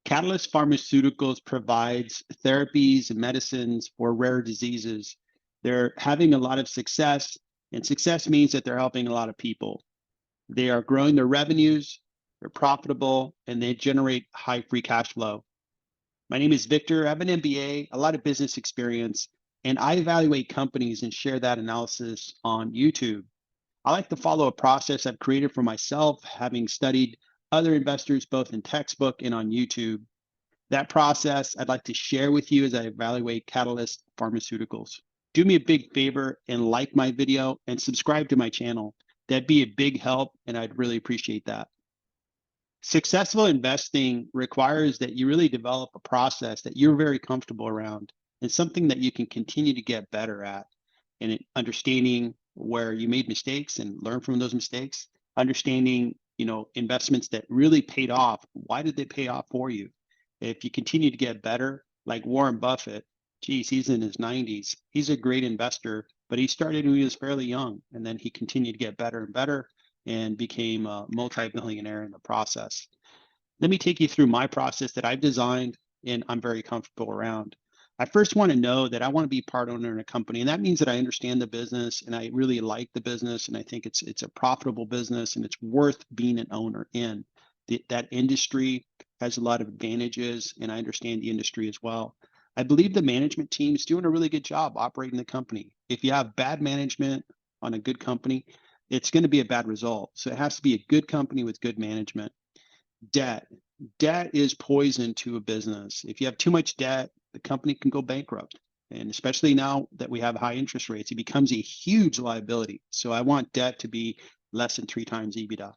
Catalyst Pharmaceuticals provides therapies and medicines for rare diseases. They're having a lot of success, and success means that they're helping a lot of people. They are growing their revenues, they're profitable, and they generate high free cash flow. My name is Victor. I have an MBA, a lot of business experience, and I evaluate companies and share that analysis on YouTube. I like to follow a process I've created for myself, having studied other investors both in textbook and on YouTube. That process I'd like to share with you as I evaluate Catalyst Pharmaceuticals. Do me a big favor and like my video and subscribe to my channel. That'd be a big help, and I'd really appreciate that. Successful investing requires that you really develop a process that you're very comfortable around and something that you can continue to get better at, and understanding where you made mistakes and learn from those mistakes, understanding, investments that really paid off. Why did they pay off for you? If you continue to get better, like Warren Buffett, geez, he's in his 90s. He's a great investor, but he started when he was fairly young, and then he continued to get better and better and became a multi-millionaire in the process. Let me take you through my process that I've designed and I'm very comfortable around. I first want to know that I want to be part owner in a company, and that means that I understand the business and I really like the business, and I think it's a profitable business and it's worth being an owner in. That industry has a lot of advantages, and I understand the industry as well. I believe the management team is doing a really good job operating the company. If you have bad management on a good company, it's going to be a bad result. So it has to be a good company with good management. Debt. Debt is poison to a business. If you have too much debt, the company can go bankrupt. And especially now that we have high interest rates, it becomes a huge liability. So I want debt to be less than 3 times EBITDA.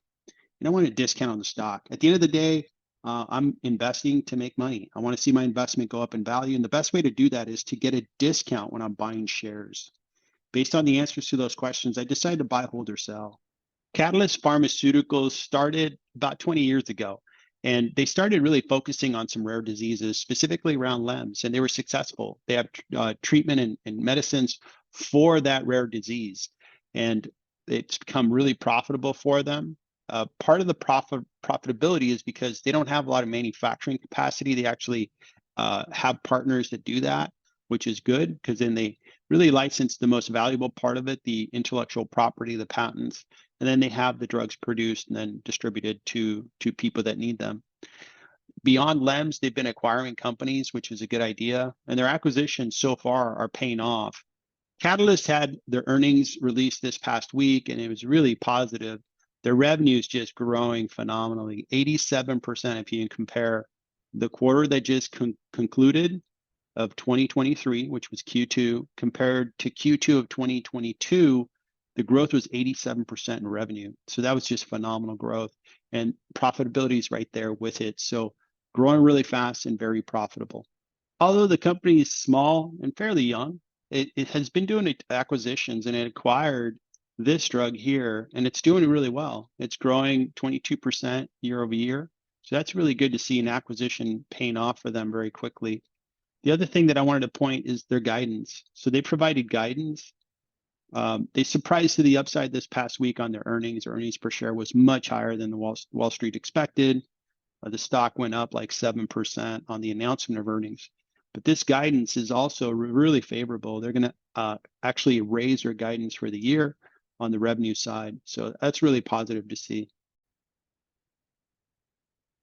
And I want a discount on the stock. At the end of the day, I'm investing to make money. I want to see my investment go up in value. And the best way to do that is to get a discount when I'm buying shares. Based on the answers to those questions, I decided to buy, hold, or sell. Catalyst Pharmaceuticals started about 20 years ago, and they started really focusing on some rare diseases, specifically around LEMS, and they were successful. They have treatment and medicines for that rare disease, and it's become really profitable for them. Part of the profitability is because they don't have a lot of manufacturing capacity. They actually have partners that do that, which is good, because then they really license the most valuable part of it, the intellectual property, the patents, and then they have the drugs produced and then distributed to people that need them. Beyond LEMS, they've been acquiring companies, which is a good idea, and their acquisitions so far are paying off. Catalyst had their earnings released this past week, and it was really positive. Their revenue is just growing phenomenally, 87% if you compare the quarter that just concluded of 2023, which was Q2, compared to Q2 of 2022, the growth was 87% in revenue. So that was just phenomenal growth, and profitability is right there with it. So growing really fast and very profitable. Although the company is small and fairly young, it has been doing acquisitions, and it acquired this drug here, and it's doing really well. It's growing 22% year over year. So that's really good to see an acquisition paying off for them very quickly. The other thing that I wanted to point is their guidance. So they provided guidance. They surprised to the upside this past week on their earnings. Their earnings per share was much higher than the Wall Street expected. The stock went up like 7% on the announcement of earnings. But this guidance is also really favorable. They're going to actually raise their guidance for the year on the revenue side. So that's really positive to see.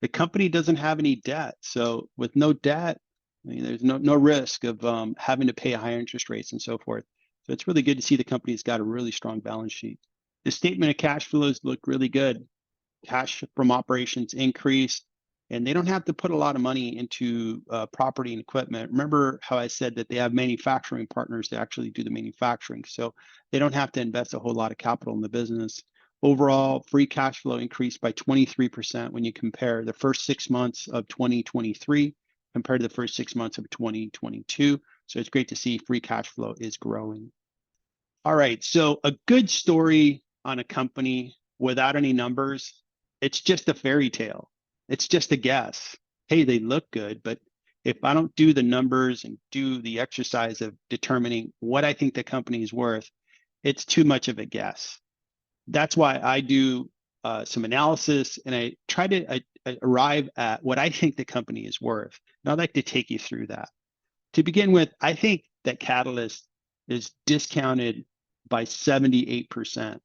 The company doesn't have any debt. So with no debt, there's no risk of having to pay higher interest rates and so forth. So it's really good to see the company's got a really strong balance sheet. The statement of cash flows look really good. Cash from operations increased, and they don't have to put a lot of money into property and equipment. Remember how I said that they have manufacturing partners that actually do the manufacturing. So they don't have to invest a whole lot of capital in the business. Overall, free cash flow increased by 23% when you compare the first 6 months of 2023 compared to the first 6 months of 2022. So it's great to see free cash flow is growing. All right, so a good story on a company without any numbers, it's just a fairy tale. It's just a guess. Hey, they look good, but if I don't do the numbers and do the exercise of determining what I think the company is worth, it's too much of a guess. That's why I do some analysis, and I try to I arrive at what I think the company is worth. And I'd like to take you through that. To begin with, I think that Catalyst is discounted by 78%.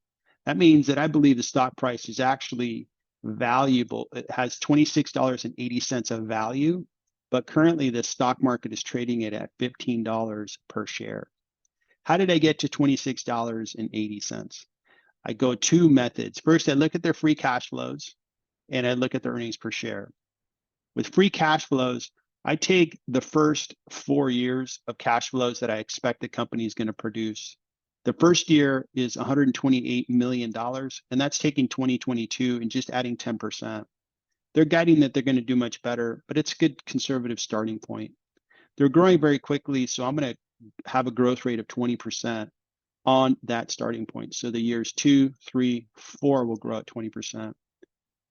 That means that I believe the stock price is actually valuable. It has $26.80 of value, but currently the stock market is trading it at $15 per share. How did I get to $26.80? I go two methods. First, I look at their free cash flows and I look at their earnings per share. With free cash flows, I take the first 4 years of cash flows that I expect the company is going to produce. The first year is $128 million, and that's taking 2022 and just adding 10%. They're guiding that they're going to do much better, but it's a good conservative starting point. They're growing very quickly, so I'm going to have a growth rate of 20% on that starting point. So the years 2, 3, 4 will grow at 20%.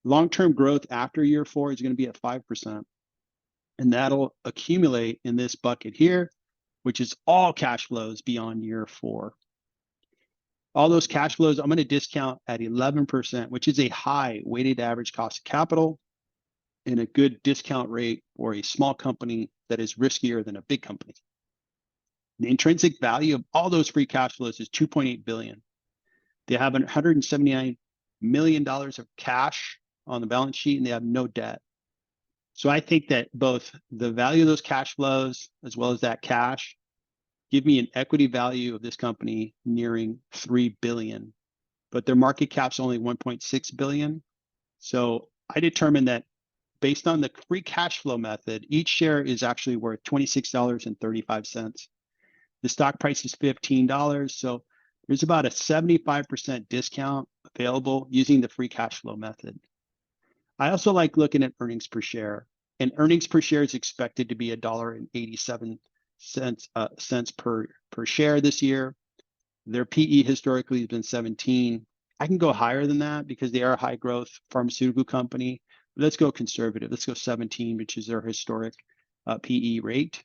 Long-term growth after year 4 is going to be at 5%. And that'll accumulate in this bucket here, which is all cash flows beyond year 4. All those cash flows, I'm going to discount at 11%, which is a high weighted average cost of capital and a good discount rate for a small company that is riskier than a big company. The intrinsic value of all those free cash flows is $2.8 billion. They have $179 million of cash on the balance sheet, and they have no debt. So I think that both the value of those cash flows as well as that cash give me an equity value of this company nearing $3 billion, but their market cap's only $1.6 billion. So I determined that based on the free cash flow method, each share is actually worth $26.35. The stock price is $15, so there's about a 75% discount available using the free cash flow method. I also like looking at earnings per share, and earnings per share is expected to be $1.87 per share this year. Their PE historically has been 17. I can go higher than that because they are a high growth pharmaceutical company. Let's go conservative. Let's go 17, which is their historic PE rate.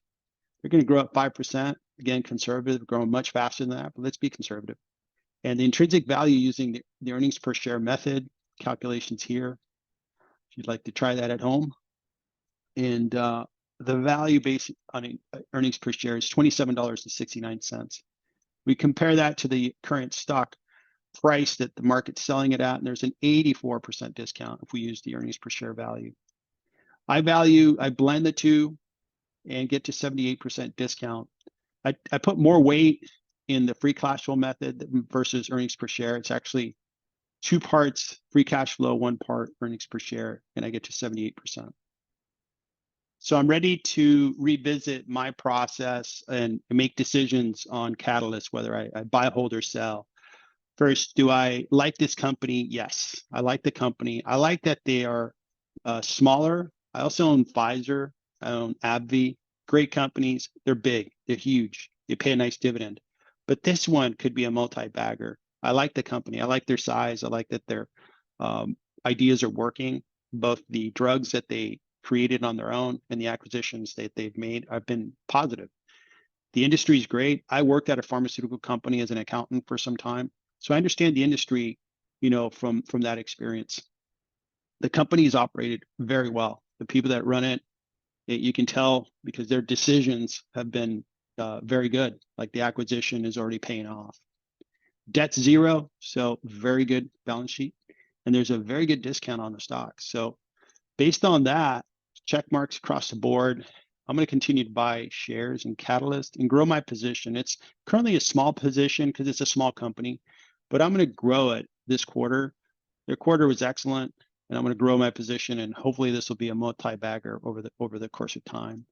They're going to grow at 5%. Again, conservative, growing much faster than that, but let's be conservative. And the intrinsic value using the earnings per share method calculations here, if you'd like to try that at home. And the value based on earnings per share is $27.69. We compare that to the current stock price that the market's selling it at, and there's an 84% discount if we use the earnings per share value. I blend the two and get to 78% discount. I put more weight in the free cash flow method versus earnings per share. It's actually 2 parts free cash flow, 1 part earnings per share, and I get to 78%. So I'm ready to revisit my process and make decisions on Catalyst, whether I buy, hold, or sell. First, do I like this company? Yes, I like the company. I like that they are smaller. I also own Pfizer. I own AbbVie. Great companies. They're big. They're huge. They pay a nice dividend. But this one could be a multi-bagger. I like the company. I like their size. I like that their ideas are working. Both the drugs that they created on their own and the acquisitions that they've made have been positive. The industry is great. I worked at a pharmaceutical company as an accountant for some time, so I understand the industry, from that experience. The company is operated very well. The people that run it, you can tell because their decisions have been very good. Like the acquisition is already paying off. Debt's zero, so very good balance sheet, and there's a very good discount on the stock. So based on that, check marks across the board. I'm going to continue to buy shares in Catalyst and grow my position. It's currently a small position because it's a small company, but I'm going to grow it this quarter. Their quarter was excellent, and I'm going to grow my position, and hopefully this will be a multi-bagger over the course of time.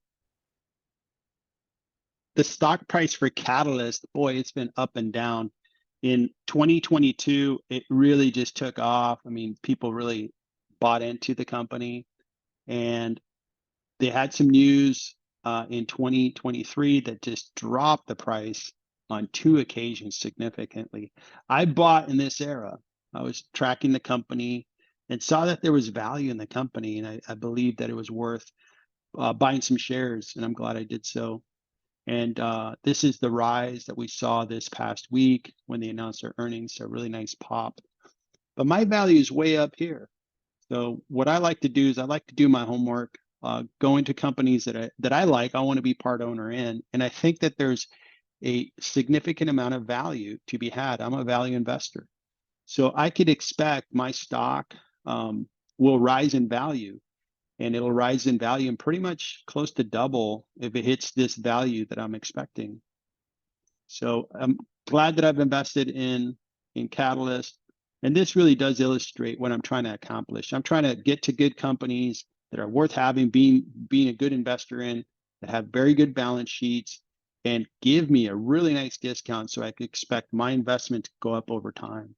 The stock price for Catalyst, boy, it's been up and down. In 2022, it really just took off. I mean, people really bought into the company, and they had some news in 2023 that just dropped the price on 2 occasions significantly. I bought in this era. I was tracking the company and saw that there was value in the company, and I believed that it was worth buying some shares, and I'm glad I did so. And this is the rise that we saw this past week when they announced their earnings, a really nice pop. but my value is way up here. So what I like to do is I like to do my homework, go into companies that I like, I want to be part owner in. And I think that there's a significant amount of value to be had. I'm a value investor. So I could expect my stock will rise in value, and it'll rise in value and pretty much close to double if it hits this value that I'm expecting. So I'm glad that I've invested in Catalyst. And this really does illustrate what I'm trying to accomplish. I'm trying to get to good companies that are worth having, being a good investor in, that have very good balance sheets, and give me a really nice discount so I can expect my investment to go up over time.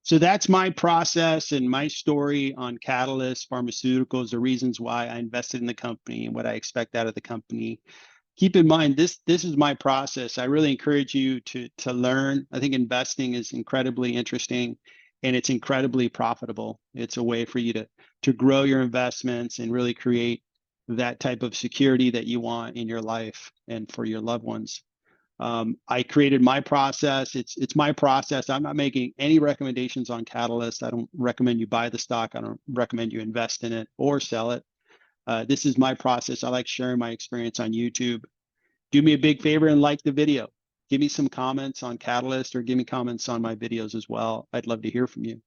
So that's my process and my story on Catalyst Pharmaceuticals, the reasons why I invested in the company and what I expect out of the company. Keep in mind, this is my process. I really encourage you to learn. I think investing is incredibly interesting, and it's incredibly profitable. It's a way for you to grow your investments and really create that type of security that you want in your life and for your loved ones. I created my process. It's my process. I'm not making any recommendations on Catalyst. I don't recommend you buy the stock. I don't recommend you invest in it or sell it. This is my process. I like sharing my experience on YouTube. Do me a big favor and like the video. Give me some comments on Catalyst, or give me comments on my videos as well. I'd love to hear from you.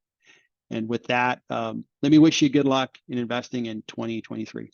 And with that, let me wish you good luck in investing in 2023.